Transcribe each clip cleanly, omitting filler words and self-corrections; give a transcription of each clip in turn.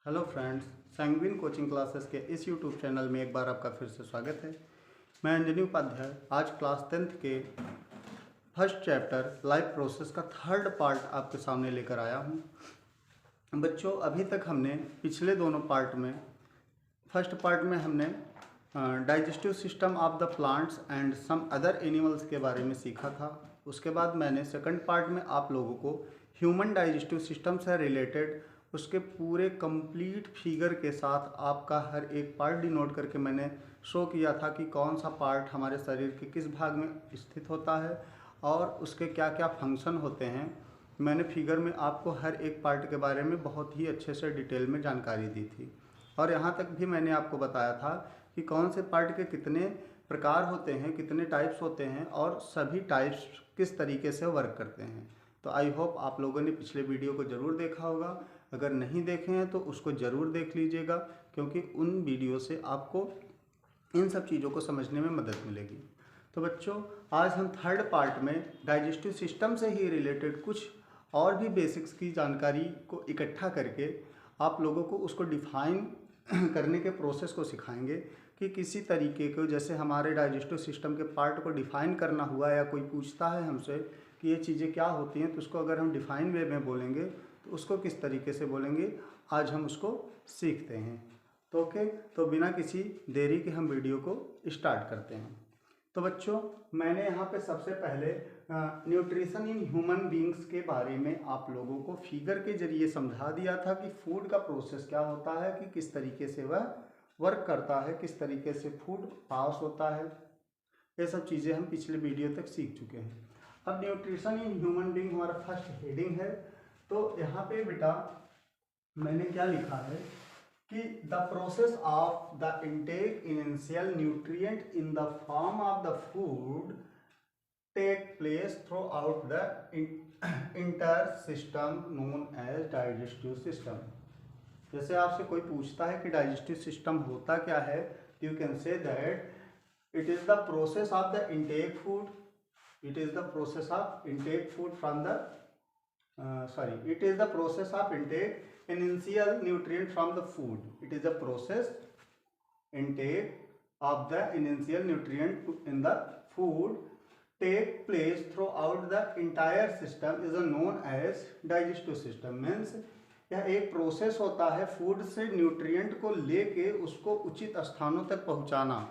Hello friends, sanguine coaching classes के इस YouTube channel में एक बार आपका फिर से स्वागत है। मैं अंजनी उपाध्याय आज क्लास 10th के फर्स्ट चैप्टर लाइफ प्रोसेस का थर्ड पार्ट आपके सामने लेकर आया हूं। बच्चों, अभी तक हमने पिछले दोनों पार्ट में फर्स्ट पार्ट में हमने digestive system of the plants and some other animals के बारे में सीखा था। उसके बाद मैंने सेकंड पार्ट में आप लोगों को ह्यूमन डाइजेस्टिव सिस्टम से रिलेटेड उसके पूरे कंप्लीट फिगर के साथ आपका हर एक पार्ट डिनोट करके मैंने शो किया था कि कौन सा पार्ट हमारे शरीर के किस भाग में स्थित होता है और उसके क्या क्या फंक्शन होते हैं। मैंने फिगर में आपको हर एक पार्ट के बारे में बहुत ही अच्छे से डिटेल में जानकारी दी थी और यहाँ तक भी मैंने आपको बताया था कि कौन से पार्ट के कितने प्रकार होते हैं, कितने टाइप्स होते हैं और सभी टाइप्स किस तरीके से वर्क करते हैं। तो आई होप आप लोगों ने पिछले वीडियो को ज़रूर देखा होगा। अगर नहीं देखे हैं तो उसको ज़रूर देख लीजिएगा, क्योंकि उन वीडियो से आपको इन सब चीज़ों को समझने में मदद मिलेगी। तो बच्चों, आज हम थर्ड पार्ट में डाइजेस्टिव सिस्टम से ही रिलेटेड कुछ और भी बेसिक्स की जानकारी को इकट्ठा करके आप लोगों को उसको डिफाइन करने के प्रोसेस को सिखाएंगे कि किसी तरीके को, जैसे हमारे डाइजेस्टिव सिस्टम के पार्ट को डिफाइन करना हुआ या कोई पूछता है हमसे कि ये चीज़ें क्या होती हैं, तो उसको अगर हम डिफाइन वे में बोलेंगे तो उसको किस तरीके से बोलेंगे, आज हम उसको सीखते हैं। तो ओके, तो बिना किसी देरी के हम वीडियो को स्टार्ट करते हैं। तो बच्चों, मैंने यहाँ पे सबसे पहले न्यूट्रिशन इन ह्यूमन बींग्स के बारे में आप लोगों को फिगर के जरिए समझा दिया था कि फूड का प्रोसेस क्या होता है, कि किस तरीके से वह वर्क करता है, किस तरीके से फूड पास होता है। ये सब चीज़ें हम पिछले वीडियो तक सीख चुके हैं। अब न्यूट्रिशन इन ह्यूमन बींग हमारा फर्स्ट हेडिंग है। तो यहाँ पे बेटा मैंने क्या लिखा है कि the process of the intake initial nutrient in the form of the food take place throughout the entire system known as digestive system. जैसे आपसे कोई पूछता है कि डाइजेस्टिव सिस्टम होता क्या है, you can say that it is the process of the intake food, it is the process of intake food from the it is the process of intake initial nutrient from the food. It is the process intake of the initial nutrient in the food take place throughout the entire system is known as digestive system. Means यह एक process होता है food से nutrient को लेके उसको उचित स्थानों तक पहुंचाना।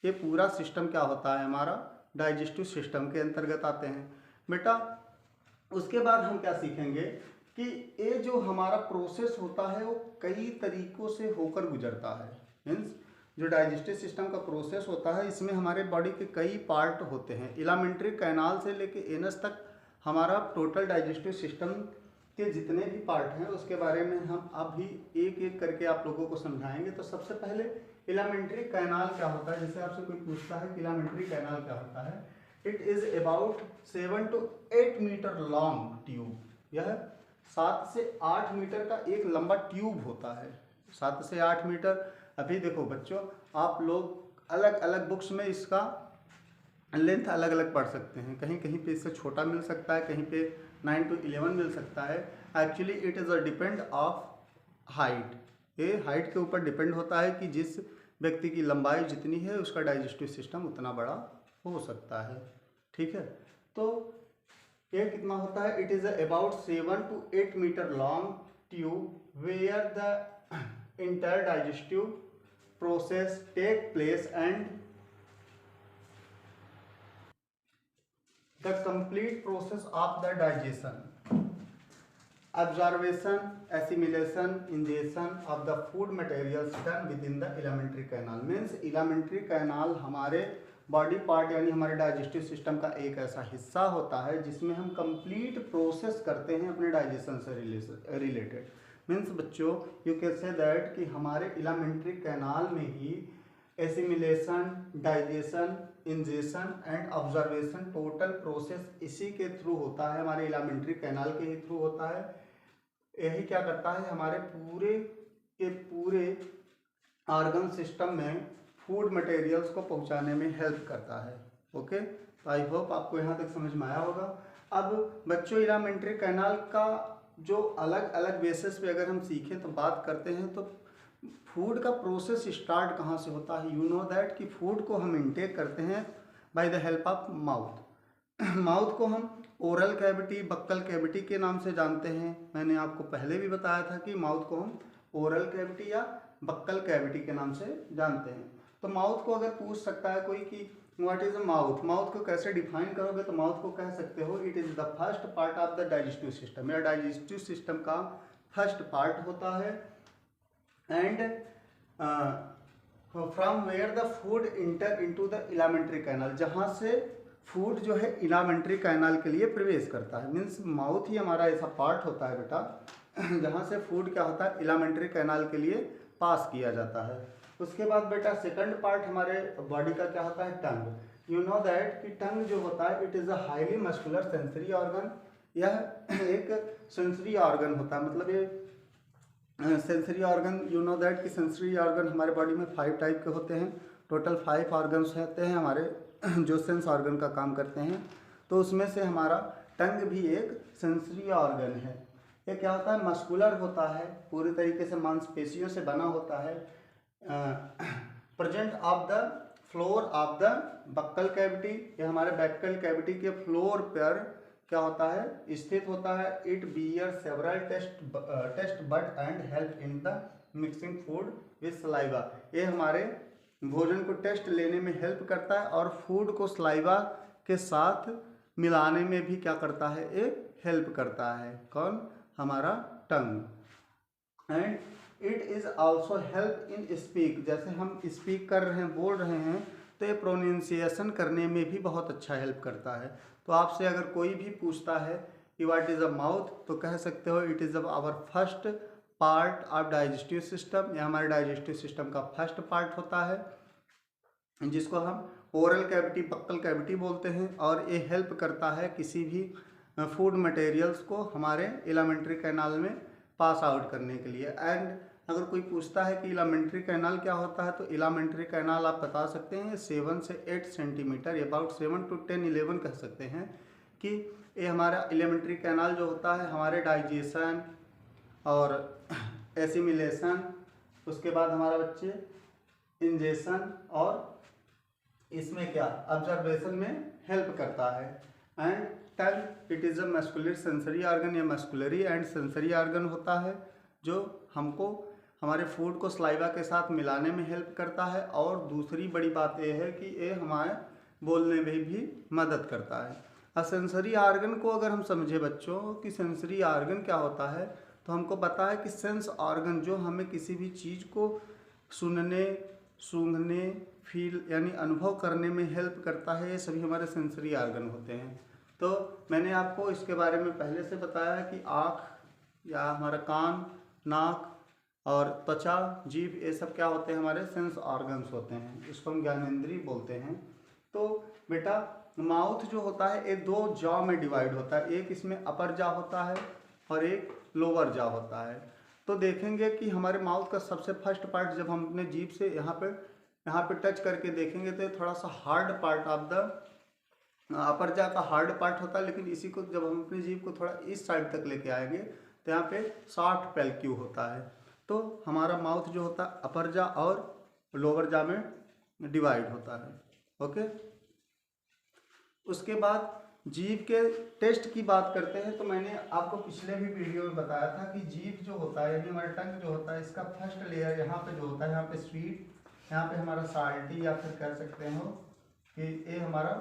ये पूरा सिस्टम क्या होता है, हमारा डाइजेस्टिव सिस्टम के अंतर्गत आते हैं बेटा। उसके बाद हम क्या सीखेंगे कि ये जो हमारा प्रोसेस होता है वो कई तरीकों से होकर गुजरता है। मीन्स जो डाइजेस्टिव सिस्टम का प्रोसेस होता है इसमें हमारे बॉडी के कई पार्ट होते हैं। इलामेंट्री कैनाल से लेके एनस तक हमारा टोटल डाइजेस्टिव सिस्टम के जितने भी पार्ट हैं उसके बारे में हम अभी एक एक करके आप लोगों को समझाएंगे। तो सबसे पहले इलामेंट्री कैनाल क्या होता है। जैसे आपसे कोई पूछता है कि इलामेंट्री कैनाल क्या होता है, it is about 7 to 8 metre long tube. यह 7 से 8 मीटर का एक लंबा ट्यूब होता है, 7 से 8 मीटर। अभी देखो बच्चों, आप लोग अलग अलग बुक्स में इसका लेंथ अलग अलग पढ़ सकते हैं। कहीं कहीं पे इससे छोटा मिल सकता है, कहीं पे 9 to 11 मिल सकता है। Actually it is a depend of height. ये हाइट के ऊपर डिपेंड होता है कि जिस व्यक्ति की लंबाई जितनी है उसका डाइजेस्टिव सिस्टम उतना बड़ा हो सकता है। ठीक है, तो ये कितना होता है, it is about 7 to 8 metre long tube where the entire digestive process take place and the complete process of the digestion, absorption, assimilation, ingestion of the food materials done within the alimentary canal. Means alimentary canal हमारे body part यानी हमारे digestive system का एक ऐसा हिस्सा होता है जिसमें हम कंप्लीट प्रोसेस करते हैं अपने डाइजेशन से रिलेटेड। मीन्स बच्चों, यू कैन से दैट कि हमारे इलामेंट्री कैनाल में ही assimilation, digestion, ingestion and observation total process इसी के थ्रू होता है, हमारे इलामेंट्री कैनाल के ही थ्रू होता है। यही क्या करता है, हमारे पूरे के पूरे ऑर्गन सिस्टम में फूड मटेरियल्स को पहुंचाने में हेल्प करता है। ओके, तो आई होप आपको यहाँ तक समझ में आया होगा। अब बच्चों, इलामेंट्री कैनाल का जो अलग अलग बेसिस पे अगर हम सीखें तो बात करते हैं, तो फूड का प्रोसेस स्टार्ट कहाँ से होता है? यू नो दैट कि फूड को हम इनटेक करते हैं by the help of mouth. Mouth को हम ओरल कैविटी, बक्कल कैविटी के नाम से जानते हैं। मैंने आपको पहले भी बताया था कि माउथ को हम ओरल कैविटी या बक्कल कैविटी के नाम से जानते हैं। तो माउथ को अगर पूछ सकता है कोई कि what is a mouth, mouth को कैसे डिफाइन करोगे, तो माउथ को कह सकते हो it is the first part of the digestive system, या डाइजेस्टिव सिस्टम का फर्स्ट पार्ट होता है। And from where the food enter into the alimentary canal, जहाँ से फूड जो है इलामेंट्री कैनाल के लिए प्रवेश करता है। मीन्स माउथ ही हमारा ऐसा पार्ट होता है बेटा जहाँ से फूड क्या होता है, इलामेंट्री कैनाल के लिए पास किया जाता है। उसके बाद बेटा सेकंड पार्ट हमारे बॉडी का क्या होता है, टंग। यू नो दैट कि टंग जो होता है it is a highly muscular sensory organ. यह एक सेंसरी ऑर्गन होता है, मतलब ये sensory organ, you know that कि सेंसरी ऑर्गन हमारे बॉडी में 5 टाइप के होते हैं। टोटल 5 ऑर्गन्स होते हैं हमारे जो सेंस ऑर्गन का काम करते हैं। तो उसमें से हमारा टंग भी एक सेंसरी ऑर्गन है। ये क्या होता है, मस्कुलर होता है, पूरी तरीके से मांसपेशियों से बना होता है। Present of the floor of the buccal cavity, ये हमारे बक्कल कैविटी के फ्लोर पर क्या होता है, स्थित होता है। It bear several taste bud and help in the mixing food with saliva, ये हमारे भोजन को टेस्ट लेने में हेल्प करता है और फूड को सलाइवा के साथ मिलाने में भी क्या करता है, एक हेल्प करता है। कौन, हमारा tongue. And it is also help in speak, जैसे हम स्पीक कर रहे हैं, बोल रहे हैं, तो ये प्रोनाउंसिएशन करने में भी बहुत अच्छा हेल्प करता है। तो आपसे अगर कोई भी पूछता है कि व्हाट इज़ अ माउथ, तो कह सकते हो it is our first part of digestive system, या हमारे डाइजेस्टिव सिस्टम का फर्स्ट पार्ट होता है, जिसको हम ओरल कैविटी, बक्कल कैविटी बोलते हैं। और ये हेल्प करता है किसी भी फूड मटेरियल्स को हमारे इलामेंट्री कैनाल में पास आउट करने के लिए। एंड अगर कोई पूछता है कि इलामेंट्री कैनाल क्या होता है, तो इलामेंट्री कैनाल आप बता सकते हैं 7 से 8 सेंटीमीटर, अबाउट 7 to 10, 11 कह सकते हैं कि ये हमारा इलामेंट्री कैनाल जो होता है हमारे डाइजेशन और एसिमिलेशन, उसके बाद हमारा बच्चे इंजेशन और इसमें क्या ऑब्जर्वेशन में हेल्प करता है। And tongue it is a muscular sensory organ, या मस्कुलरी एंड सेंसरी ऑर्गन होता है, जो हमको हमारे फूड को सलाइवा के साथ मिलाने में हेल्प करता है। और दूसरी बड़ी बात यह है कि ये हमारे बोलने में भी मदद करता है। सेंसरी ऑर्गन को अगर हम समझे बच्चों कि सेंसरी ऑर्गन क्या होता है, तो हमको पता है कि सेंस ऑर्गन जो हमें किसी भी चीज़ को सुनने, सूंघने, फील यानी अनुभव करने में हेल्प करता है, ये सभी हमारे सेंसरी ऑर्गन होते हैं। तो मैंने आपको इसके बारे में पहले से बताया कि आँख या हमारा कान, नाक और त्वचा, जीभ, ये सब क्या होते हैं, हमारे सेंस ऑर्गन्स होते हैं, इसको हम ज्ञानेंद्रिय बोलते हैं। तो बेटा माउथ जो होता है ये 2 जॉ में डिवाइड होता है, एक इसमें अपर जॉ होता है और एक लोअर जॉ होता है। तो देखेंगे कि हमारे माउथ का सबसे फर्स्ट पार्ट जब हम अपने जीभ से यहाँ पे टच करके देखेंगे तो थोड़ा सा hard part of the upper jaw का हार्ड पार्ट होता है, लेकिन इसी को जब हम अपनी जीभ को थोड़ा इस साइड तक लेके आएंगे तो यहाँ पे सॉफ्ट पैल्क्यू होता है। तो हमारा माउथ जो होता है अपर जॉ और लोअर जॉ में डिवाइड होता है। ओके, उसके बाद जीभ के टेस्ट की बात करते हैं। तो मैंने आपको पिछले भी वीडियो में बताया था कि जीभ जो होता है यानी हमारा टंग जो होता है, इसका फर्स्ट लेयर यहाँ पे जो होता है, यहाँ पे स्वीट, यहाँ पे हमारा साल्टी, या फिर कह सकते हो कि ये हमारा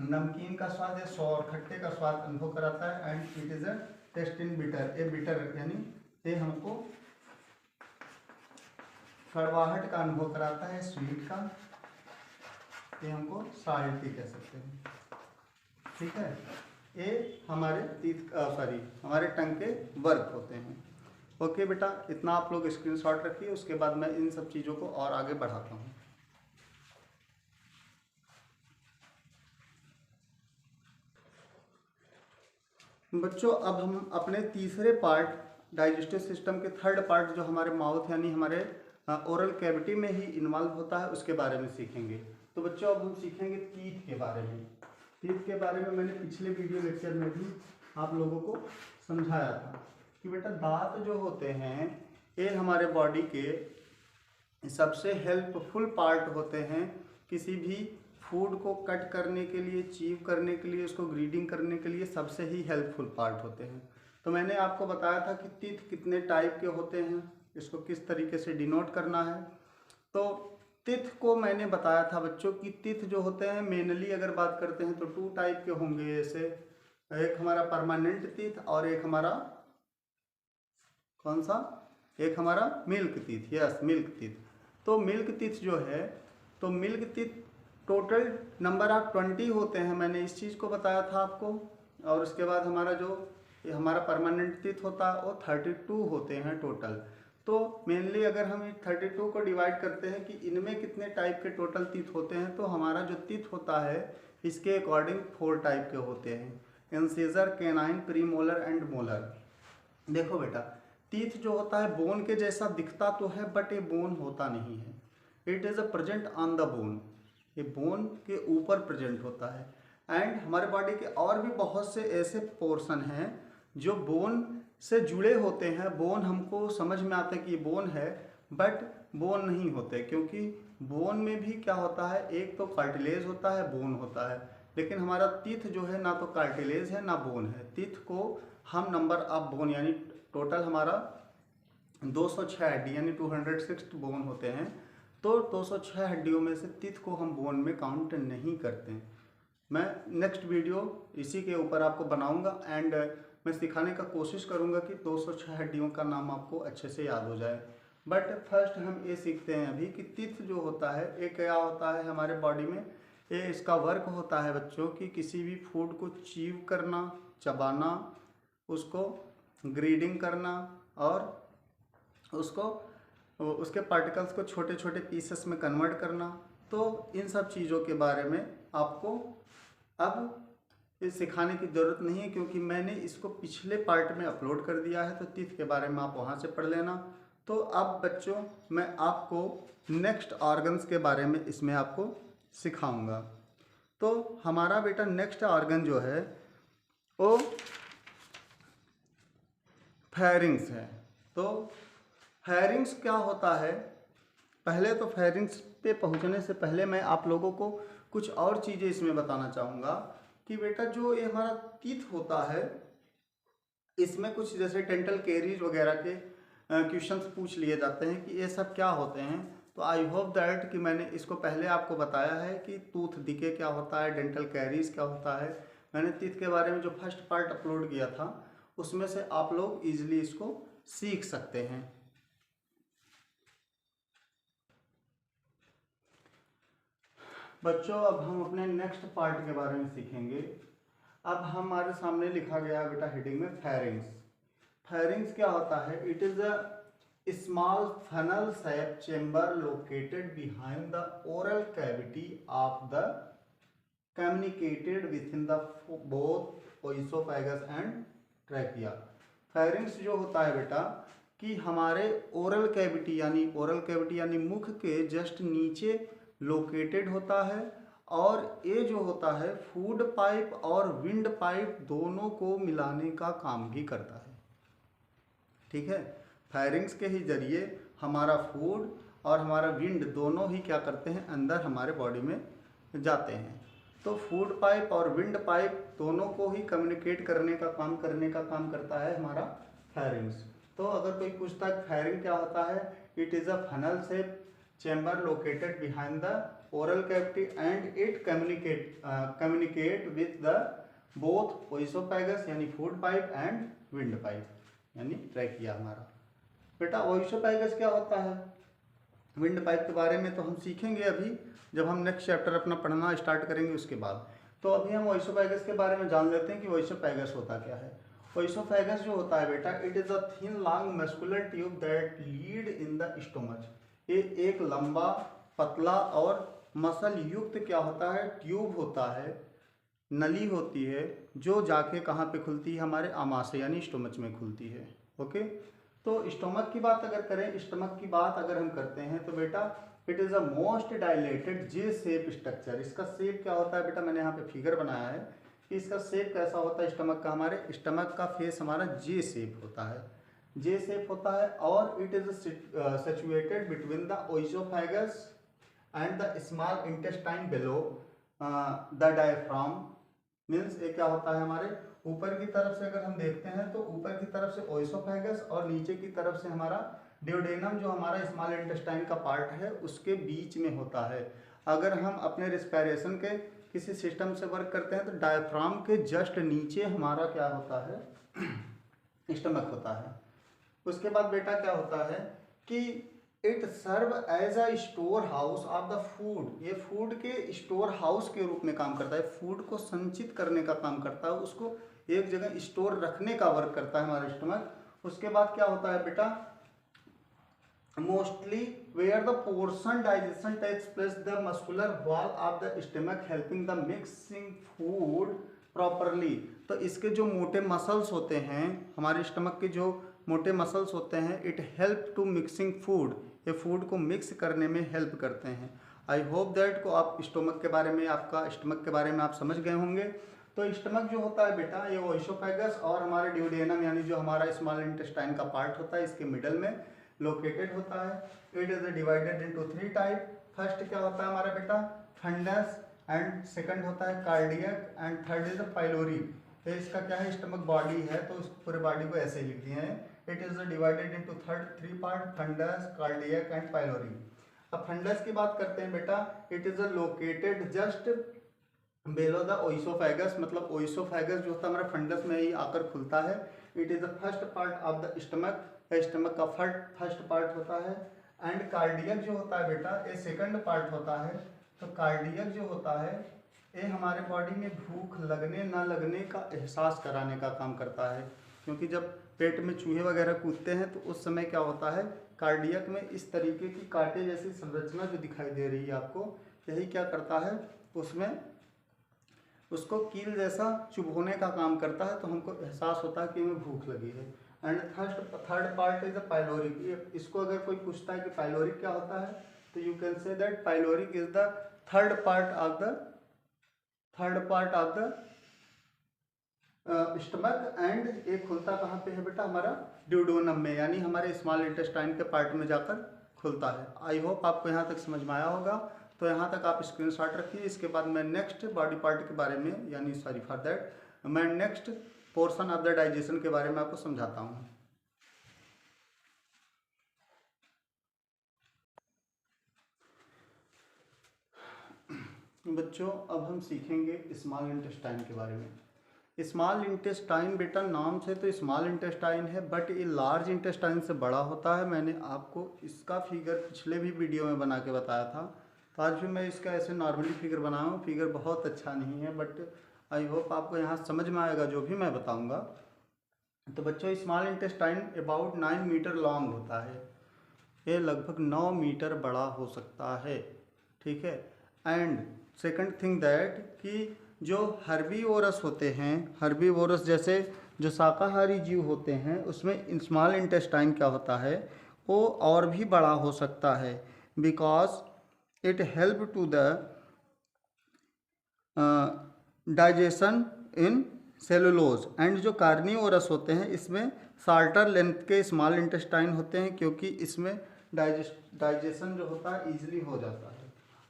नमकीन का स्वाद या सौर खट्टे का स्वाद अनुभव कराता है। And it is a taste in bitter, ये बिटर यानी ये हमको कड़वाहट का अनुभव कराता है, स्वीट का, ये हमको साल्टी कह सकते हैं। ठीक है, ये हमारे हमारे टंग के वर्क होते हैं। ओके बेटा, इतना आप लोग स्क्रीनशॉट रखिए, उसके बाद मैं इन सब चीज़ों को और आगे बढ़ाता हूँ। बच्चों अब हम अपने तीसरे पार्ट डाइजेस्टिव सिस्टम के थर्ड पार्ट जो हमारे माउथ यानी हमारे ओरल कैविटी में ही इन्वॉल्व होता है उसके बारे में सीखेंगे। तो बच्चों अब हम सीखेंगे टीथ के बारे में। टीथ के बारे में मैंने पिछले वीडियो लेक्चर में भी आप लोगों को समझाया था कि बेटा दांत जो होते हैं ये हमारे बॉडी के सबसे हेल्पफुल पार्ट होते हैं। किसी भी फूड को कट करने के लिए, चीव करने के लिए, उसको ग्रीडिंग करने के लिए सबसे ही हेल्पफुल पार्ट होते हैं। तो मैंने आपको बताया था कि टीथ कितने टाइप के होते हैं, इसको किस तरीके से डिनोट करना है। तो टीथ को मैंने बताया था बच्चों की टीथ जो होते हैं मेनली अगर बात करते हैं तो 2 टाइप के होंगे। जैसे एक हमारा परमानेंट टीथ और एक हमारा कौन सा, एक हमारा milk teeth. Yes, milk teeth. तो मिल्क टीथ जो है, तो milk teeth total number of 20 होते हैं, मैंने इस चीज़ को बताया था आपको। और उसके बाद हमारा जो हमारा परमानेंट टीथ होता है वो 32 होते हैं टोटल। तो मेनली अगर हम 32 को डिवाइड करते हैं कि इनमें कितने टाइप के टोटल टीथ होते हैं, तो हमारा जो टीथ होता है इसके अकॉर्डिंग 4 टाइप के होते हैं। Incisor, canine, premolar and molar. देखो बेटा, टीथ जो होता है बोन के जैसा दिखता तो है बट ये बोन होता नहीं है। It is a present on the bone, ये बोन के ऊपर प्रेजेंट होता है। एंड हमारे बॉडी के और भी बहुत से ऐसे पोर्शन हैं जो बोन से जुड़े होते हैं। बोन हमको समझ में आता है कि ये बोन है बट बोन नहीं होते, क्योंकि बोन में भी क्या होता है, एक तो कार्टिलेज होता है, बोन होता है। लेकिन हमारा टीथ जो है ना तो कार्टिलेज है ना बोन है। टीथ को हम नंबर ऑफ बोन यानी टोटल हमारा 206 हड्डी यानी 206 बोन होते हैं। तो 206 हड्डियों में से टीथ को हम बोन में काउंट नहीं करते हैं। मैं नेक्स्ट वीडियो इसी के ऊपर आपको बनाऊंगा एंड मैं सिखाने का कोशिश करूंगा कि 206 हड्डियों का नाम आपको अच्छे से याद हो जाए। बट फर्स्ट हम ये सीखते हैं अभी कि टीथ जो होता है ये क्या होता है हमारे बॉडी में। ये इसका वर्क होता है बच्चों कि किसी भी फूड को चीव करना, चबाना, उसको ग्रीडिंग करना और उसको उसके पार्टिकल्स को छोटे छोटे पीसेस में कन्वर्ट करना। तो इन सब चीज़ों के बारे में आपको अब ये सिखाने की ज़रूरत नहीं है, क्योंकि मैंने इसको पिछले पार्ट में अपलोड कर दिया है। तो टीथ के बारे में आप वहाँ से पढ़ लेना। तो अब बच्चों मैं आपको नेक्स्ट ऑर्गन्स के बारे में इसमें आपको सिखाऊंगा। तो हमारा बेटा नेक्स्ट ऑर्गन जो है वो फेरिंग्स है। तो फेरिंग्स क्या होता है, पहले तो फेरिंग्स पे पहुंचने से पहले मैं आप लोगों को कुछ और चीज़ें इसमें बताना चाहूँगा कि बेटा जो ये हमारा टीथ होता है इसमें कुछ जैसे डेंटल कैरीज वगैरह के क्वेश्चंस पूछ लिए जाते हैं कि ये सब क्या होते हैं। तो आई होप दैट कि मैंने इसको पहले आपको बताया है कि टूथ डिके क्या होता है, डेंटल कैरीज क्या होता है। मैंने टीथ के बारे में जो फर्स्ट पार्ट अपलोड किया था उसमें से आप लोग इजीली इसको सीख सकते हैं। बच्चों अब हम अपने नेक्स्ट पार्ट के बारे में सीखेंगे। अब हमारे सामने लिखा गया बेटा हेडिंग में फेरिंग्स। फेरिंग्स क्या होता है, it is a small funnel shape chamber located behind the oral cavity of the communicated with in the both oesophagus and trachea. Pharynx जो होता है बेटा कि हमारे ओरल कैविटी यानी मुख के जस्ट नीचे लोकेटेड होता है, और ये जो होता है फूड पाइप और विंड पाइप दोनों को मिलाने का काम भी करता है। ठीक है, फेरिंग्स के ही जरिए हमारा फूड और हमारा विंड दोनों ही क्या करते हैं, अंदर हमारे बॉडी में जाते हैं। तो फूड पाइप और विंड पाइप दोनों को ही कम्युनिकेट करने का काम करता है हमारा फेरिंग्स। तो अगर कोई पूछता है फेरिंग क्या होता है, it is a funnel shape chamber located behind the oral cavity and it communicate with the both oesophagus यानी food pipe and wind pipe यानी ट्रैकिया हमारा। बेटा oesophagus क्या होता है, विंड पाइप के बारे में तो हम सीखेंगे अभी जब हम नेक्स्ट चैप्टर अपना पढ़ना स्टार्ट करेंगे उसके बाद। तो अभी हम ओइसोफेगस के बारे में जान लेते हैं कि ओइसोफेगस होता क्या है। ओइसोफेगस जो होता है बेटा, it is a thin long muscular tube that lead in the stomach. ये एक लंबा पतला और मसल युक्त क्या होता है, ट्यूब होता है, नली होती है जो जाके कहाँ पे खुलती है, हमारे आमाशय यानी स्टोमच में खुलती है। ओके, तो स्टोमक की बात अगर करें, स्टोमक की बात अगर हम करते हैं तो बेटा it is a most dilated J shape structure. इसका शेप क्या होता है बेटा, मैंने यहाँ पे फिगर बनाया है। कि इसका शेप कैसा होता है स्टमक का, हमारे स्टमक का फेस हमारा जे शेप होता है, जे शेप होता है, और it is situated between the oesophagus and the small intestine below the diaphragm. Means ये क्या होता है, हमारे ऊपर की तरफ से अगर हम देखते हैं तो ऊपर की तरफ से ओइसोफेगस और नीचे की तरफ से हमारा ड्यूडेनम जो हमारा स्मॉल इंटेस्टाइन का पार्ट है उसके बीच में होता है। अगर हम अपने रिस्पिरेशन के किसी सिस्टम से वर्क करते हैं तो डायफ्राम के जस्ट नीचे हमारा क्या होता है स्टमक होता है। उसके बाद बेटा क्या होता है कि it serve as a store house of the food, ये फूड के स्टोर हाउस के रूप में काम करता है, फूड को संचित करने का काम करता है, उसको एक जगह स्टोर रखने का वर्क करता है हमारा स्टमक। उसके बाद क्या होता है बेटा, mostly where the portion digestion takes place the muscular wall of the stomach helping the mixing food properly. तो इसके जो मोटे मसल्स होते हैं, हमारे स्टमक के जो मोटे मसल्स होते हैं, it help to mixing food, ये फूड को मिक्स करने में हेल्प करते हैं। आई होप दैट को आप स्टमक के बारे में, आपका स्टमक के बारे में आप समझ गए होंगे। तो स्टमक जो होता है बेटा, ये ओइसोफेगस और हमारे ड्यूडेनम यानी जो हमारा स्मॉल इंटेस्टाइन का पार्ट होता है इसके मिडल में लोकेटेड होता है। It is divided into 3 type. First क्या होता है हमारा बेटा, फंडस, एंड सेकंड होता है cardiac, and third is pylori. तो इसका क्या है, स्टमक बॉडी है तो इस पूरे बॉडी को ऐसे लिख दिए हैं। It is divided into 3 part, fundus, cardiac and pylori. अब फंडस की बात करते हैं बेटा, it is located just below the oesophagus, मतलब ओइसोफेगस जो होता है हमारा फंडस में ही आकर खुलता है। It is the first part of the stomach, stomach का फर्स्ट पार्ट होता है। एंड कार्डियक जो होता है बेटा, ये सेकंड पार्ट होता है। तो कार्डियक जो होता है ये हमारे बॉडी में भूख लगने ना लगने का एहसास कराने का काम करता है, क्योंकि जब पेट में चूहे वगैरह कूदते हैं तो उस समय क्या होता है, कार्डियक में इस तरीके की कांटे जैसी संरचना जो दिखाई दे रही है आपको, यही क्या करता है, उसमें उसको कील जैसा चुभोने का काम करता है, तो हमको एहसास होता है कि हमें भूख लगी है। And third part is the pyloric. इसको अगर कोई पूछता है कि पाइलोरिक क्या होता है, तो you can say that pyloric is the third part of the stomach. And ये खुलता कहाँ पे है बेटा, हमारा ड्यूडेनम में, यानी हमारे स्मॉल इंटेस्टाइन के पार्ट में जाकर खुलता है। आई होप आपको यहाँ तक समझ में आया होगा। तो यहाँ तक आप स्क्रीनशॉट रखिए। इसके बाद मैं नेक्स्ट बॉडी पार्ट के बारे में, यानी सॉरी फॉर दैट, मैं next portion of the digestion के बारे में आपको समझाता हूँ। बच्चों अब हम सीखेंगे स्मॉल इंटेस्टाइन के बारे में। स्मॉल इंटेस्टाइन बेटा नाम से तो स्मॉल इंटेस्टाइन है, बट ये लार्ज इंटेस्टाइन से बड़ा होता है। मैंने आपको इसका फिगर पिछले भी वीडियो में बना के बताया था, तो आज भी मैं इसका ऐसे नॉर्मली फिगर बनाया हूँ। फिगर बहुत अच्छा नहीं है, बट आई होप आपको यहाँ समझ में आएगा जो भी मैं बताऊँगा। तो बच्चों small intestine about 9 metre long होता है, ये लगभग 9 मीटर बड़ा हो सकता है, ठीक है। एंड सेकंड थिंग दैट कि जो हर्बीवोरस होते हैं, हर्बीवोरस जैसे जो शाकाहारी जीव होते हैं, उसमें स्मॉल इंटेस्टाइन क्या होता है, वो और भी बड़ा हो सकता है, because it help to the digestion in cellulose. And जो कार्निवोरस होते हैं इसमें शार्टर लेंथ के स्मॉल इंटेस्टाइन होते हैं, क्योंकि इसमें डाइजेशन जो होता है ईजिली हो जाता है।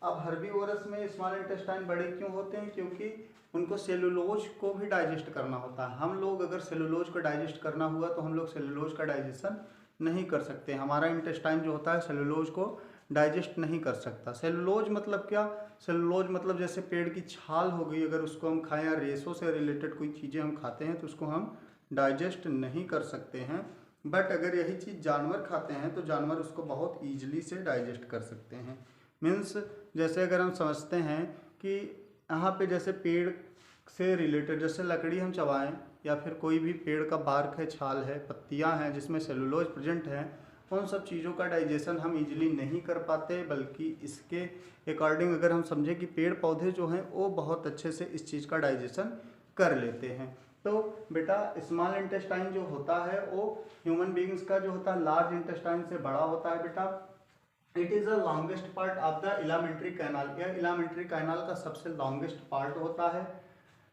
अब हर्बीवोरस में स्मॉल इंटेस्टाइन बड़े क्यों होते हैं, क्योंकि उनको सेलुलोज को भी डाइजेस्ट करना होता है। हम लोग अगर सेलुलोज को डाइजेस्ट करना हुआ तो हम लोग सेलुलोज का डाइजेशन नहीं कर सकते। हमारा इंटेस्टाइन जो होता है सेलुलोज को डाइजेस्ट नहीं कर सकता। सेलुलोज मतलब क्या, सेलुलोज मतलब जैसे पेड़ की छाल हो गई, अगर उसको हम खाएं या रेशों से रिलेटेड कोई चीज़ें हम खाते हैं तो उसको हम डाइजेस्ट नहीं कर सकते हैं। बट अगर यही चीज़ जानवर खाते हैं तो जानवर उसको बहुत ईजिली से डाइजेस्ट कर सकते हैं। मीन्स जैसे अगर हम समझते हैं कि यहाँ पे जैसे पेड़ से रिलेटेड जैसे लकड़ी हम चबाएं, या फिर कोई भी पेड़ का बार्क है, छाल है, पत्तियाँ हैं जिसमें सेलुलोज प्रेजेंट है, उन सब चीज़ों का डाइजेशन हम इजीली नहीं कर पाते। बल्कि इसके अकॉर्डिंग अगर हम समझें कि पेड़ पौधे जो हैं वो बहुत अच्छे से इस चीज़ का डाइजेशन कर लेते हैं। तो बेटा स्मॉल इंटेस्टाइन जो होता है वो ह्यूमन बींग्स का जो होता है लार्ज इंटेस्टाइन से बड़ा होता है बेटा। It is the longest part of the alimentary canal, यह इलामेंट्री कैनाल का सबसे लॉन्गेस्ट पार्ट होता है।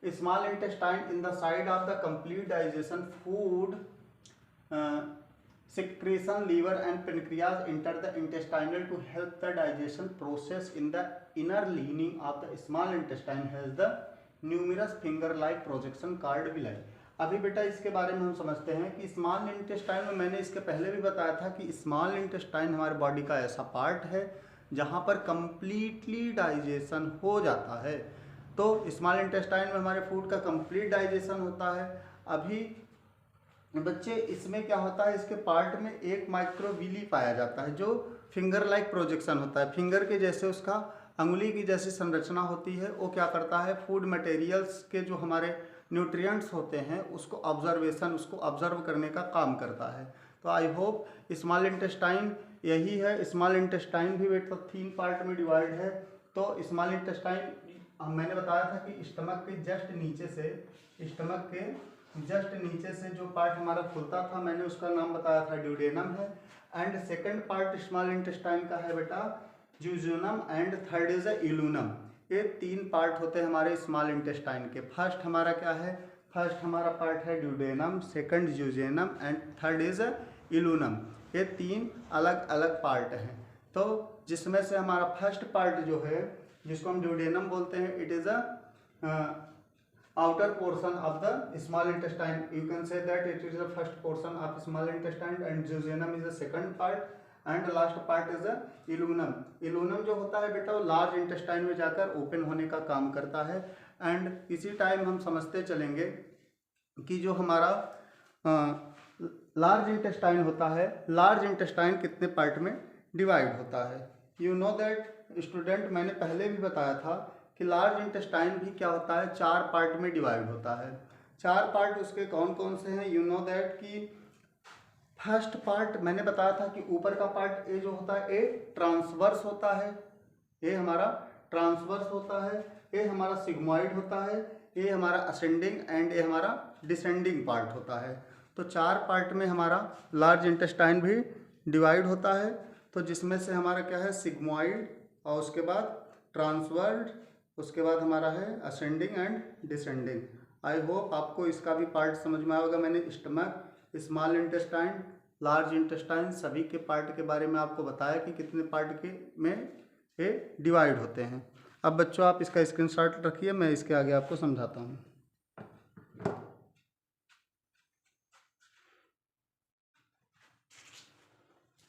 Small intestine in the side of the complete digestion food secretion, liver and pancreas enter the intestinal to help the digestion process. In the inner lining of the small intestine has the numerous finger like projection called villi. अभी बेटा इसके बारे में हम समझते हैं कि small intestine में मैंने इसके पहले भी बताया था कि स्मॉल इंटेस्टाइन हमारे बॉडी का ऐसा पार्ट है जहाँ पर कंप्लीटली डाइजेशन हो जाता है। तो स्मॉल इंटेस्टाइन में हमारे फूड का कंप्लीट डाइजेशन होता है। अभी बच्चे इसमें क्या होता है, इसके पार्ट में एक माइक्रोविली पाया जाता है जो फिंगर लाइक प्रोजेक्शन होता है। फिंगर के जैसे उसका अंगुली की जैसी संरचना होती है। वो क्या करता है, फूड मटेरियल्स के जो हमारे न्यूट्रिएंट्स होते हैं उसको ऑब्जर्व करने का काम करता है। तो आई होप स्मॉल इंटेस्टाइन यही है। स्मॉल इंटेस्टाइन भी बेटा 3 पार्ट में डिवाइड है। तो स्मॉल इंटेस्टाइन मैंने बताया था कि स्टमक के जस्ट नीचे से जो पार्ट हमारा खुलता था मैंने उसका नाम बताया था ड्यूडेनम है। And second part small intestine का है बेटा ज्यूजेनम एंड थर्ड इज इलूनम। ये 3 पार्ट होते हैं हमारे स्मॉल इंटेस्टाइन के। फर्स्ट हमारा क्या है, फर्स्ट हमारा पार्ट है duodenum, second jejunum and third is ileum. ये 3 अलग अलग पार्ट हैं। तो जिसमें से हमारा फर्स्ट पार्ट जो है जिसको हम ड्यूडेनम बोलते हैं, it is a outer portion of the small intestine. You can say that it is the first portion of small intestine and jejunum is the second part and last part is the ileum. इलूनम जो होता है बेटा वो large intestine में जाकर open होने का काम करता है। एंड इसी टाइम हम समझते चलेंगे कि जो हमारा लार्ज इंटेस्टाइन होता है, लार्ज इंटेस्टाइन कितने पार्ट में डिवाइड होता है। यू नो दैट स्टूडेंट, मैंने पहले भी बताया था कि लार्ज इंटेस्टाइन भी क्या होता है 4 पार्ट में डिवाइड होता है। 4 पार्ट उसके कौन कौन से हैं। यू नो दैट कि फर्स्ट पार्ट मैंने बताया था कि ऊपर का पार्ट ए जो होता है ए ट्रांसवर्स होता है, ए हमारा ट्रांसवर्स होता है, ए हमारा सिग्मॉइड होता है, ए हमारा असेंडिंग एंड ए हमारा डिसेंडिंग पार्ट होता है। तो 4 पार्ट में हमारा लार्ज इंटेस्टाइन भी डिवाइड होता है। तो जिसमें से हमारा क्या है सिग्मॉइड और उसके बाद ट्रांसवर्स, उसके बाद हमारा है ascending and descending. I hope आपको इसका भी पार्ट समझ में आएगा। मैंने stomach, small intestine, large intestine सभी के पार्ट के बारे में आपको बताया कि कितने पार्ट के में ये डिवाइड होते हैं। अब बच्चों आप इसका स्क्रीनशॉट रखिए, मैं इसके आगे आपको समझाता हूँ।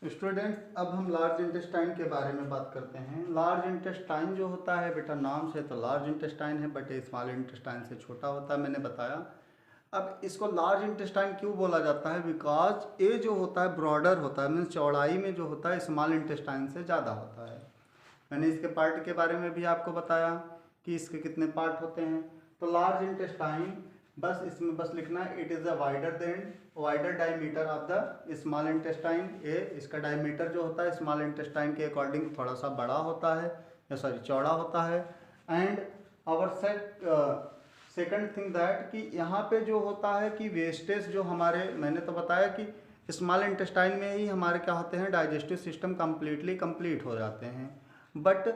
स्टूडेंट अब हम लार्ज इंटेस्टाइन के बारे में बात करते हैं। लार्ज इंटेस्टाइन जो होता है बेटा नाम से तो लार्ज इंटेस्टाइन है बट स्मॉल इंटेस्टाइन से छोटा होता है, मैंने बताया। अब इसको लार्ज इंटेस्टाइन क्यों बोला जाता है, बिकॉज ये जो होता है ब्रॉडर होता है, मीन्स चौड़ाई में जो होता है स्मॉल इंटेस्टाइन से ज़्यादा होता है। मैंने इसके पार्ट के बारे में भी आपको बताया कि इसके कितने पार्ट होते हैं। तो लार्ज इंटेस्टाइन बस इसमें बस लिखना है it is a wider diameter of the small intestine. ये इसका डायमीटर जो होता है स्मॉल इंटेस्टाइन के अकॉर्डिंग थोड़ा सा बड़ा होता है या सॉरी चौड़ा होता है। And our second thing that कि यहाँ पे जो होता है कि वेस्टेज जो हमारे, मैंने तो बताया कि स्मॉल इंटेस्टाइन में ही हमारे क्या होते हैं डाइजेस्टिव सिस्टम कंप्लीट हो जाते हैं। बट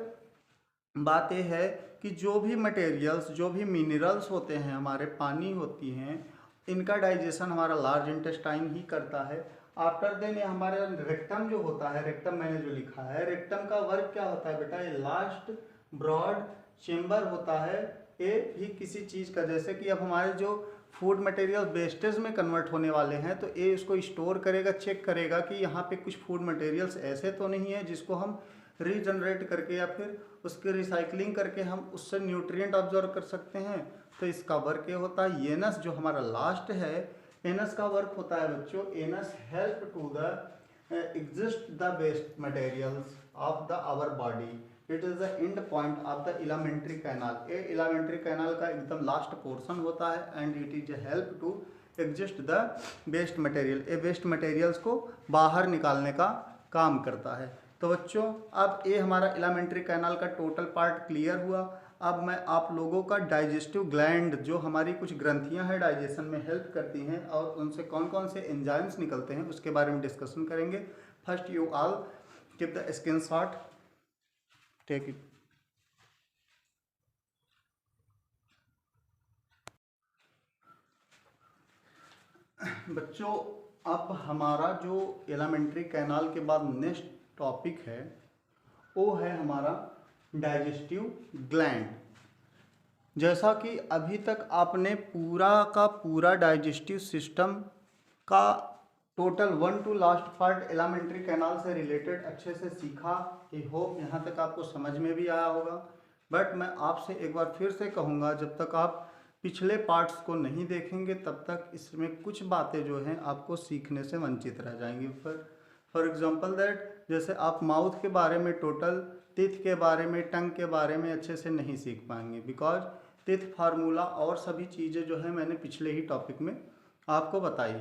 बात यह है कि जो भी मटेरियल्स, जो भी मिनरल्स होते हैं हमारे, पानी होती हैं, इनका डाइजेशन हमारा लार्ज इंटेस्टाइन ही करता है। आफ्टर देन ये हमारे रेक्टम जो होता है, रेक्टम मैंने जो लिखा है, रेक्टम का वर्क क्या होता है बेटा, ये लास्ट ब्रॉड चेम्बर होता है। ये भी किसी चीज़ का, जैसे कि अब हमारे जो फूड मटेरियल वेस्टेज में कन्वर्ट होने वाले हैं तो ये इसको स्टोर करेगा, चेक करेगा कि यहाँ पे कुछ फूड मटेरियल्स ऐसे तो नहीं है जिसको हम रीजनरेट करके या फिर उसके रिसाइकलिंग करके हम उससे न्यूट्रिएंट ऑब्जर्व कर सकते हैं। तो इसका वर्क ये होता है। एनस जो हमारा लास्ट है, एनस का वर्क होता है बच्चों, anus help to the exist the waste materials of the our body. It is the end point of the alimentary canal. ये इलामेंट्री कैनाल का एकदम लास्ट पोर्शन होता है and it is help to exist the waste material. ये waste materials को बाहर निकालने का काम करता है। तो बच्चों अब ये हमारा इलामेंट्री कैनाल का टोटल पार्ट क्लियर हुआ। अब मैं आप लोगों का डाइजेस्टिव ग्लैंड, जो हमारी कुछ ग्रंथियां हैं डाइजेशन में हेल्प करती हैं और उनसे कौन कौन से एंजाइम्स निकलते हैं उसके बारे में डिस्कशन करेंगे। First you all keep the screenshot, take it. बच्चों, अब हमारा जो एलिमेंट्री कैनाल के बाद नेक्स्ट टॉपिक है वो है हमारा डाइजेस्टिव ग्लैंड। जैसा कि अभी तक आपने पूरा का पूरा डाइजेस्टिव सिस्टम का total 1 to last part alimentary canal से रिलेटेड अच्छे से सीखा, आई होप यहाँ तक आपको समझ में भी आया होगा। बट मैं आपसे एक बार फिर से कहूँगा, जब तक आप पिछले पार्ट्स को नहीं देखेंगे तब तक इसमें कुछ बातें जो हैं आपको सीखने से वंचित रह जाएंगी। फॉर एग्जांपल दैट, जैसे आप माउथ के बारे में, टोटल टीथ के बारे में, टंग के बारे में अच्छे से नहीं सीख पाएंगे, बिकॉज टीथ फार्मूला और सभी चीज़ें जो है मैंने पिछले ही टॉपिक में आपको बताई।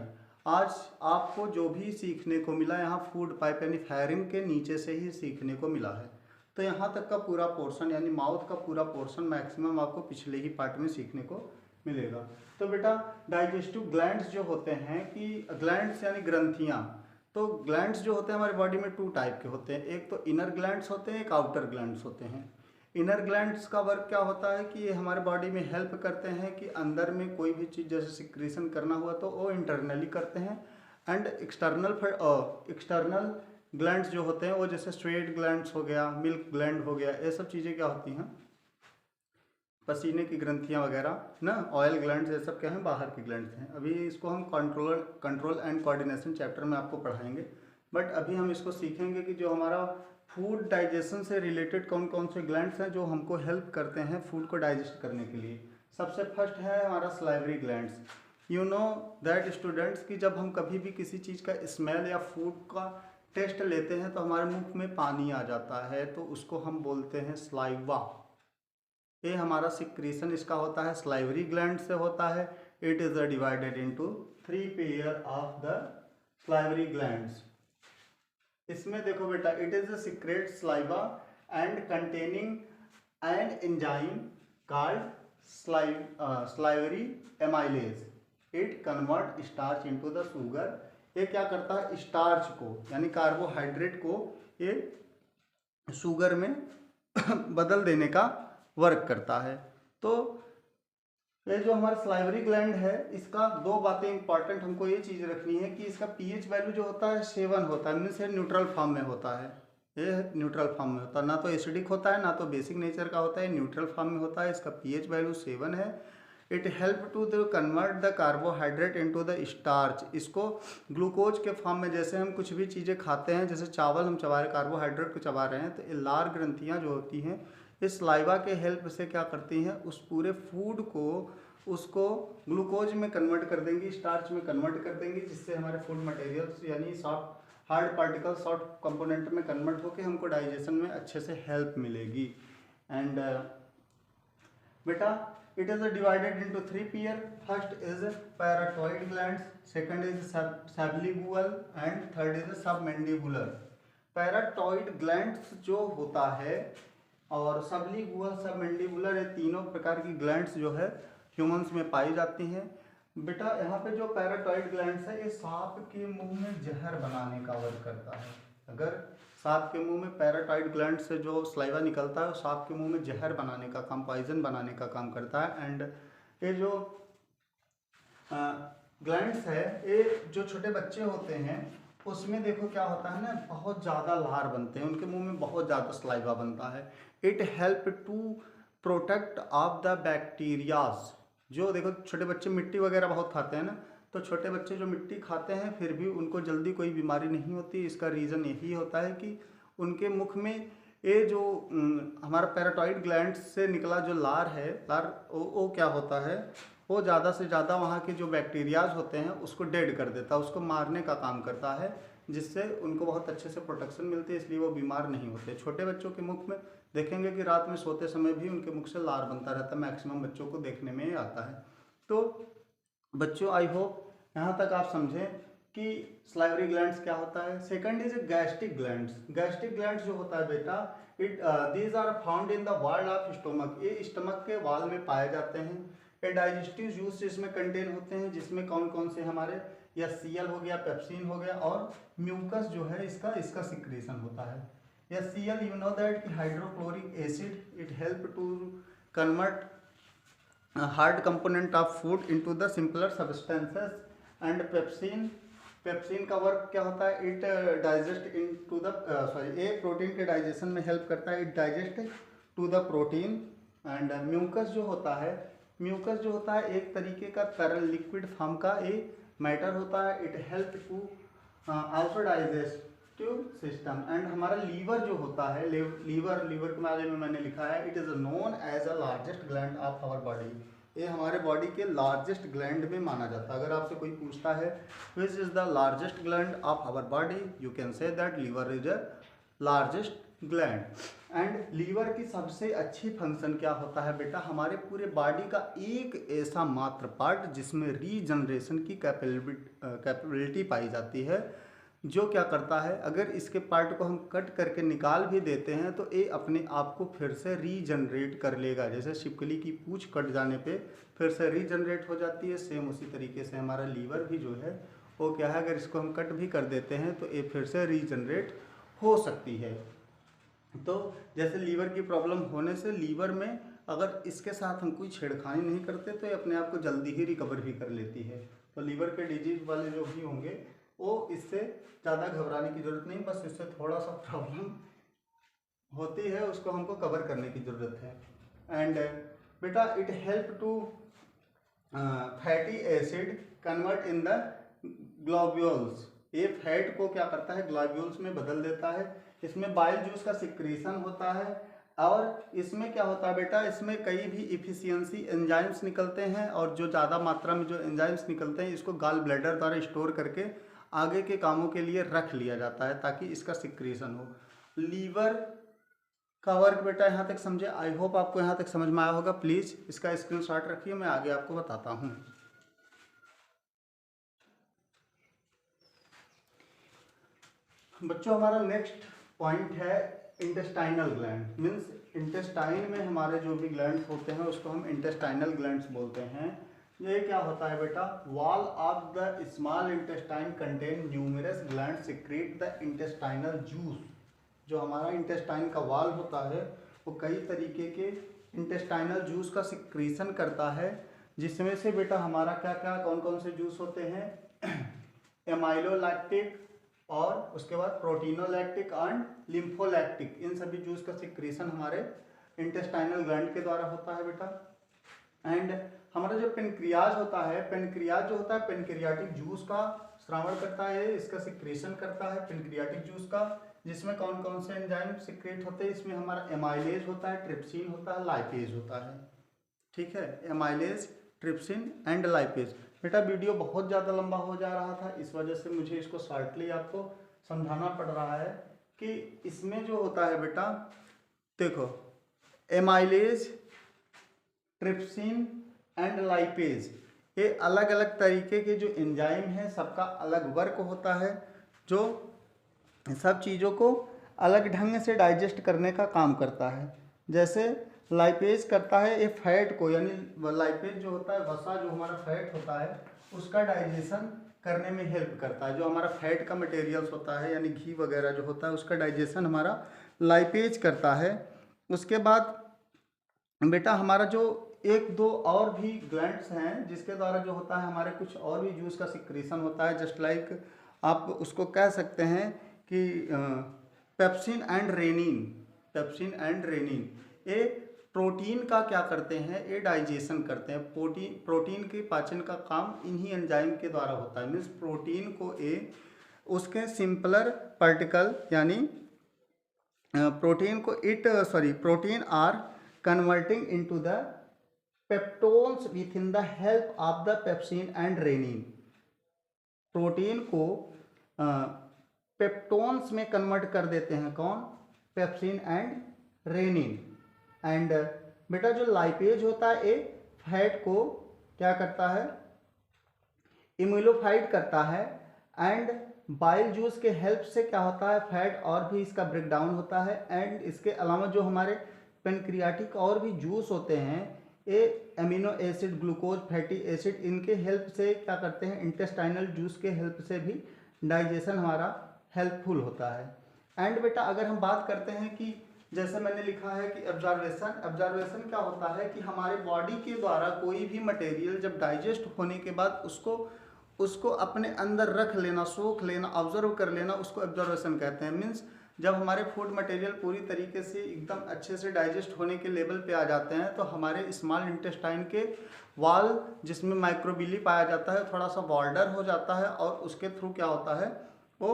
आज आपको जो भी सीखने को मिला यहाँ फूड पाइप यानी फेरिंग के नीचे से ही सीखने को मिला है। तो यहाँ तक का पूरा पोर्शन यानी माउथ का पूरा पोर्शन मैक्सिमम आपको पिछले ही पार्ट में सीखने को मिलेगा। तो बेटा, डाइजेस्टिव ग्लैंड्स जो होते हैं, कि ग्लैंड्स यानी ग्रंथियाँ, तो ग्लैंड्स जो होते हैं हमारी बॉडी में 2 टाइप के होते हैं। एक तो इनर ग्लैंड्स होते हैं, एक आउटर ग्लैंड्स होते हैं। इनर ग्लैंड्स का वर्क क्या होता है कि ये हमारे बॉडी में हेल्प करते हैं कि अंदर में कोई भी चीज़ जैसे सिक्रीशन करना हुआ तो वो इंटरनली करते हैं। एंड एक्सटर्नल ग्लैंड्स जो होते हैं वो जैसे स्वेट ग्लैंड्स हो गया, मिल्क ग्लैंड हो गया, ये सब चीज़ें क्या होती हैं, पसीने की ग्रंथियाँ वगैरह ना, ऑयल ग्लैंड्स, ये सब क्या हैं, बाहर की ग्लैंड्स हैं। अभी इसको हम कंट्रोल एंड कोऑर्डिनेशन चैप्टर में आपको पढ़ाएंगे। बट अभी हम इसको सीखेंगे कि जो हमारा फूड डाइजेशन से रिलेटेड कौन कौन से ग्लैंड्स हैं जो हमको हेल्प करते हैं फूड को डाइजेस्ट करने के लिए। सबसे फर्स्ट है हमारा salivary glands. You know that students, कि जब हम कभी भी किसी चीज़ का स्मेल या फूड का टेस्ट लेते हैं तो हमारे मुंह में पानी आ जाता है, तो उसको हम बोलते हैं स्लाइवा। ये हमारा सिक्रीशन इसका होता है, स्लाइवरी ग्लैंड से होता है। It is divided into 3 pair of the salivary glands. इसमें देखो बेटा, it is a secret saliva and containing an enzyme called salivary amylase. It convert starch into the sugar. ये क्या करता है, स्टार्च को यानी कार्बोहाइड्रेट को ये शुगर में बदल देने का वर्क करता है। तो ये जो हमारा स्लाइवरी ग्लैंड है, इसका 2 बातें इंपॉर्टेंट हमको ये चीज़ रखनी है कि इसका पीएच वैल्यू जो होता है 7 होता है, मीन्स न्यूट्रल फॉर्म में होता है। ये न्यूट्रल फॉर्म में होता है, ना तो एसिडिक होता है ना तो बेसिक नेचर का होता है, न्यूट्रल फॉर्म में होता है। इसका पीएच वैल्यू 7 है। It help to the convert the carbohydrate into the starch. इसको ग्लूकोज के फॉर्म में, जैसे हम कुछ भी चीज़ें खाते हैं, जैसे चावल हम चबा रहे, कार्बोहाइड्रेट को चबा रहे हैं, तो ये लार ग्रंथियाँ जो होती हैं इस स्लाइवा के हेल्प से क्या करती हैं, उस पूरे फूड को उसको ग्लूकोज में कन्वर्ट कर देंगी, स्टार्च में कन्वर्ट कर देंगी, जिससे हमारे फूड मटेरियल्स यानी soft hard particle soft component में कन्वर्ट होकर हमको डाइजेशन में अच्छे से हेल्प मिलेगी। एंड बेटा, it is divided into 3 pair. First is parotid glands, second is sublingual and third is submandibular. Parotid glands जो होता है और सबलिंगुअल सबमैंडिबुलर, ये तीनों प्रकार की ग्लैंड्स जो है ह्यूमंस में पाई जाती हैं। बेटा, यहाँ पे जो पैराटॉइड ग्लैंड्स है ये सांप के मुंह में जहर बनाने का वर्क करता है। अगर सांप के मुंह में पैराटॉइड ग्लैंड से जो स्लाइवा निकलता है वो सांप के मुंह में जहर बनाने का काम, पॉइजन बनाने का काम करता है। एंड ये जो ग्लैंड्स है, ये जो छोटे बच्चे होते हैं उसमें देखो क्या होता है ना, बहुत ज़्यादा लार बनते हैं, उनके मुंह में बहुत ज़्यादा स्लाइवा बनता है। It help to protect of the bacterias. जो देखो छोटे बच्चे मिट्टी वगैरह बहुत खाते हैं ना, तो छोटे बच्चे जो मिट्टी खाते हैं फिर भी उनको जल्दी कोई बीमारी नहीं होती। इसका रीज़न यही होता है कि उनके मुख में ये जो हमारा पैराटॉइड ग्लैंड से निकला जो लार है, वो क्या होता है, वो ज़्यादा से ज़्यादा वहाँ के जो बैक्टीरियाज होते हैं उसको डेड कर देता है, उसको मारने का काम करता है, जिससे उनको बहुत अच्छे से प्रोटेक्शन मिलती है, इसलिए वो बीमार नहीं होते। छोटे बच्चों के मुख में देखेंगे कि रात में सोते समय भी उनके मुख से लार बनता रहता है, मैक्सिमम बच्चों को देखने में आता है। तो बच्चों, आई होप यहाँ तक आप समझें कि स्लाइवरी ग्लैंड्स क्या होता है। Second is gastric glands. Gastric glands जो होता है बेटा, these are found in the wall of stomach. ये स्टमक के वाल में पाए जाते हैं। ये डाइजेस्टिव जूस इसमें कंटेन होते हैं, जिसमें कौन कौन से हमारे, या सीएल हो गया, पेप्सिन हो गया, और म्यूकस जो है इसका सिक्रीशन होता है। या सीएल, यू नो दैट कि hydrochloric acid, it help to convert hard component of food into the simpler substances and pepsin, pepsin का वर्क क्या होता है, it digest into the sorry, a protein के digestion में help करता है, it digest to the protein. And mucus जो होता है, म्यूकस जो होता है एक तरीके का तरल लिक्विड फॉर्म का एक मैटर होता है, it help to also digestive system. And हमारा लीवर जो होता है, लीवर के बारे में मैंने लिखा है, it is known as a largest gland of our body. ये हमारे बॉडी के लार्जेस्ट ग्लैंड में माना जाता है। अगर आपसे कोई पूछता है which is the largest gland of our body, you can say that liver is a largest gland. And liver की सबसे अच्छी फंक्शन क्या होता है बेटा, हमारे पूरे बॉडी का एक ऐसा मात्र पार्ट जिसमें रीजनरेशन की कैपेबिलिटी पाई जाती है, जो क्या करता है, अगर इसके पार्ट को हम कट करके निकाल भी देते हैं तो ये अपने आप को फिर से रीजनरेट कर लेगा। जैसे छिपकली की पूंछ कट जाने पे फिर से रीजनरेट हो जाती है, सेम उसी तरीके से हमारा लीवर भी जो है वो क्या है, अगर इसको हम कट भी कर देते हैं तो ये फिर से रीजनरेट हो सकती है। तो जैसे लीवर की प्रॉब्लम होने से लीवर में अगर इसके साथ हम कोई छेड़खानी नहीं करते तो ये अपने आप को जल्दी ही रिकवर भी कर लेती है। तो लीवर के डिजीज वाले जो भी होंगे वो इससे ज़्यादा घबराने की ज़रूरत नहीं, बस इससे थोड़ा सा प्रॉब्लम होती है, उसको हमको कवर करने की ज़रूरत है। एंड बेटा it help to fatty acid convert in the globules. ये फैट को क्या करता है, ग्लोब्यूल्स में बदल देता है। इसमें बाइल जूस का सिक्रीशन होता है और इसमें क्या होता है बेटा, इसमें कई भी इफिशियंसी एंजाइम्स निकलते हैं और जो ज़्यादा मात्रा में जो एंजाइम्स निकलते हैं इसको गॉल ब्लैडर द्वारा स्टोर करके आगे के कामों के लिए रख लिया जाता है ताकि इसका सिक्रीशन हो। लीवर का वर्क बेटा यहाँ तक समझे, आई होप आपको यहाँ तक समझ में आया होगा। प्लीज़ इसका स्क्रीनशॉट रखिए, मैं आगे आपको बताता हूँ। बच्चों हमारा नेक्स्ट पॉइंट है इंटेस्टाइनल ग्लैंड। मीन्स इंटेस्टाइन में हमारे जो भी ग्लैंड्स होते हैं उसको हम इंटेस्टाइनल ग्लैंड्स बोलते हैं। ये क्या होता है बेटा, wall of the small intestine contain numerous gland secrete the intestinal juice. जो हमारा इंटेस्टाइन का वॉल होता है वो कई तरीके के इंटेस्टाइनल जूस का सिक्रीशन करता है, जिसमें से बेटा हमारा क्या क्या कौन कौन से जूस होते हैं, एमाइलोलैक्टिक और उसके बाद प्रोटीनोलैक्टिक एंड लिम्फोलैक्टिक। इन सभी जूस का सिक्रीशन हमारे इंटेस्टाइनल ग्लैंड के द्वारा होता है बेटा। एंड हमारा जो पेनक्रियाज होता है, पेनक्रियाज जो होता है पेनक्रियाटिक जूस का श्रावण करता है, इसका सिक्रीशन करता है पेनक्रियाटिक जूस का, जिसमें कौन कौन से एंजाइम सिक्रेट होते हैं। इसमें हमारा एमाइलेज होता है, ट्रिप्सिन होता है, लाइपेज होता है। ठीक है, एमाइलेज, ट्रिप्सिन एंड लाइपेज। बेटा वीडियो बहुत ज़्यादा लंबा हो जा रहा था, इस वजह से मुझे इसको शॉर्टली आपको समझाना पड़ रहा है कि इसमें जो होता है बेटा, देखो एमाइलेज, ट्रिप्सिन एंड लाइपेज, ये अलग अलग तरीके के जो एंजाइम हैं, सबका अलग वर्क होता है, जो सब चीज़ों को अलग ढंग से डाइजेस्ट करने का काम करता है। जैसे लाइपेज करता है ये फैट को, यानी लाइपेज जो होता है वसा, जो हमारा फैट होता है उसका डाइजेशन करने में हेल्प करता है। जो हमारा फैट का मटेरियल्स होता है यानी घी वगैरह जो होता है उसका डाइजेशन हमारा लाइपेज करता है। उसके बाद बेटा हमारा जो एक दो और भी ग्लैंड्स हैं जिसके द्वारा जो होता है हमारे कुछ और भी जूस का सिक्रीशन होता है। जस्ट लाइक आप उसको कह सकते हैं कि pepsin and rennin, pepsin and rennin ये प्रोटीन का क्या करते हैं, ये डाइजेशन करते हैं। प्रोटीन के पाचन का काम इन्हीं एंजाइम के द्वारा होता है। मीन्स प्रोटीन को उसके सिंपलर पार्टिकल यानी protein are converting into the peptones with in the help of the pepsin and rennin. Protein को पेप्टोन्स में कन्वर्ट कर देते हैं कौन, पेप्सिन एंड रेनिन। एंड बेटा जो लाइपेज होता है ये फैट को क्या करता है, इम्यूलोफाइड करता है। एंड बाइल जूस के हेल्प से क्या होता है, फैट और भी इसका ब्रेक डाउन होता है। एंड इसके अलावा जो हमारे पेनक्रियाटिक और भी जूस होते हैं ये amino acid, glucose, fatty acid, इनके हेल्प से क्या करते हैं, इंटेस्टाइनल जूस के हेल्प से भी डाइजेशन हमारा हेल्पफुल होता है। एंड बेटा अगर हम बात करते हैं कि जैसे मैंने लिखा है कि ऑब्जर्वेशन क्या होता है कि हमारे बॉडी के द्वारा कोई भी मटेरियल जब डाइजेस्ट होने के बाद उसको उसको अपने अंदर रख लेना, सोख लेना, ऑब्जर्व कर लेना, उसको ऑब्जर्वेशन कहते हैं। मीन्स जब हमारे फूड मटेरियल पूरी तरीके से एकदम अच्छे से डाइजेस्ट होने के लेवल पे आ जाते हैं तो हमारे स्मॉल इंटेस्टाइन के वॉल जिसमें माइक्रोबिली पाया जाता है थोड़ा सा बॉर्डर हो जाता है और उसके थ्रू क्या होता है वो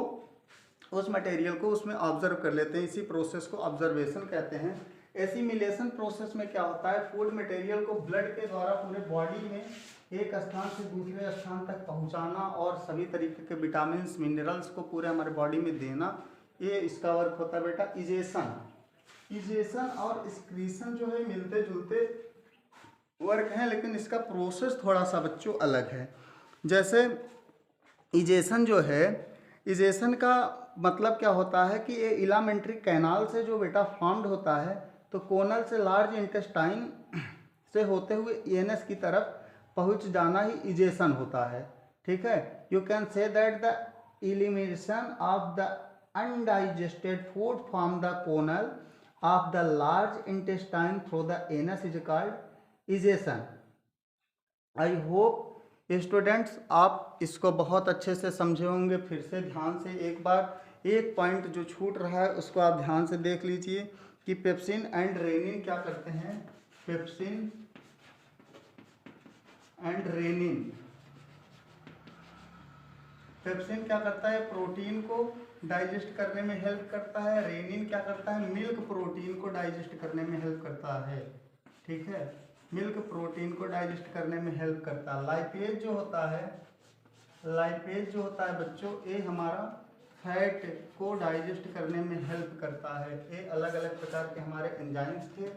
उस मटेरियल को उसमें ऑब्जर्व कर लेते हैं। इसी प्रोसेस को ऑब्जर्वेशन कहते हैं। एसिमिलेशन प्रोसेस में क्या होता है, फूड मटेरियल को ब्लड के द्वारा पूरे बॉडी में एक स्थान से दूसरे स्थान तक पहुंचाना और सभी तरीके के विटामिन मिनरल्स को पूरे हमारे बॉडी में देना, ये इसका वर्क होता है बेटा इजेशन और एक्सक्रीशन जो है मिलते जुलते वर्क हैं, लेकिन इसका प्रोसेस थोड़ा सा बच्चों अलग है। जैसे इजेशन जो है, इजेशन का मतलब क्या होता है कि ये इलामेंट्री कैनाल से जो बेटा फॉर्म्ड होता है, तो कोनल से लार्ज इंटेस्टाइन से होते हुए एनएस की तरफ पहुंच जाना ही इजेशन होता है। ठीक है, you can say that the elimination of the undigested food from the कोनल of the large intestine through the anus is called egestion. I hope students आप इसको बहुत अच्छे से समझे होंगे। फिर से ध्यान से एक बार एक पॉइंट जो छूट रहा है उसको आप ध्यान से देख लीजिए कि पेप्सिन एंड रेनिन क्या करते हैं। पेप्सिन एंड रेनिन, पेप्सिन क्या करता है, प्रोटीन को डाइजेस्ट करने में हेल्प करता है। रेनिन क्या करता है, मिल्क प्रोटीन को डाइजेस्ट करने में हेल्प करता है। ठीक है, मिल्क प्रोटीन को डाइजेस्ट करने में हेल्प करता है। लाइपेज जो होता है बच्चों, ये हमारा फैट को डाइजेस्ट करने में हेल्प करता है। ये अलग अलग प्रकार के हमारे एंजाइम्स थे।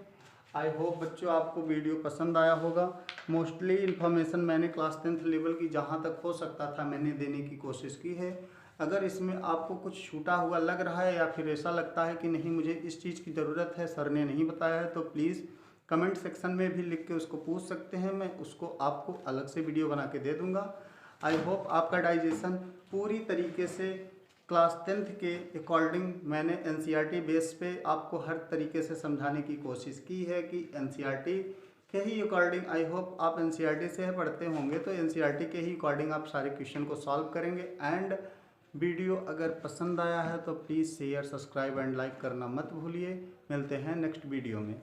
आई होप बच्चों आपको वीडियो पसंद आया होगा। मोस्टली इन्फॉर्मेशन मैंने क्लास 10th लेवल की जहाँ तक हो सकता था मैंने देने की कोशिश की है। अगर इसमें आपको कुछ छूटा हुआ लग रहा है या फिर ऐसा लगता है कि नहीं मुझे इस चीज़ की ज़रूरत है, सर ने नहीं बताया है, तो प्लीज़ कमेंट सेक्शन में भी लिख के उसको पूछ सकते हैं। मैं उसको आपको अलग से वीडियो बना के दे दूँगा। आई होप आपका डाइजेशन पूरी तरीके से क्लास 10th के अकॉर्डिंग मैंने एनसीईआरटी बेस पे आपको हर तरीके से समझाने की कोशिश की है कि एनसीईआरटी के ही अकॉर्डिंग, आई होप आप एनसीईआरटी से पढ़ते होंगे तो एनसीईआरटी के ही अकॉर्डिंग आप सारे क्वेश्चन को सॉल्व करेंगे। एंड वीडियो अगर पसंद आया है तो please share, subscribe and like करना मत भूलिए। मिलते हैं नेक्स्ट वीडियो में।